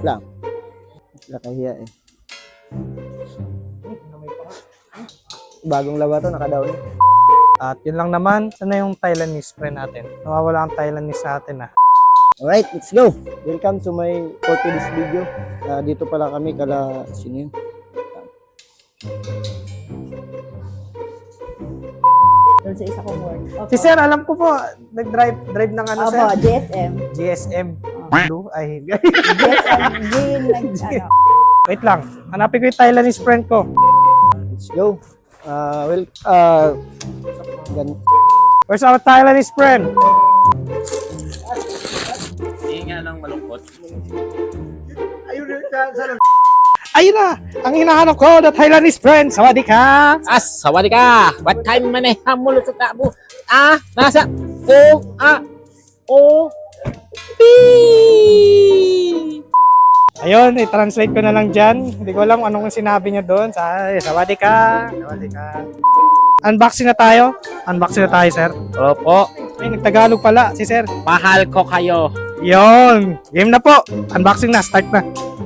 lang. Nakahiya eh. Bagong laba to, naka-down. At yun lang naman, sana yung Thailandese friend natin. Nawawala ang Thailandese sa atin Alright, let's go! Welcome to my for today's video. Dito pala kami kala sino yun? Doon sa isa kong work. Si Sir, alam ko po, nag-drive ng ano, Sir? Opo, GSM. GSM. Blue? Ay, GSM green, ano. wait lang. Hanapin ko yung Thailandese friend ko. Let's go! Where's our Thailandese friend? Hindi nga lang malungkot. Ayun na! Ang hinahanap ko, the Thailandese friend. Sawadee ka! Sawadee ka! What time man eh hamulo sa tabo? Nasa P! Ayun, i-translate ko na lang dyan. Hindi ko alam anong sinabi niya doon. Sawadee ka! Sawadee ka! Unboxing na tayo. Unboxing na tayo, Sir. Opo, Ay, nagtagalog pala si Sir. mahal ko kayo. Yon, game na po. Unboxing na, start na.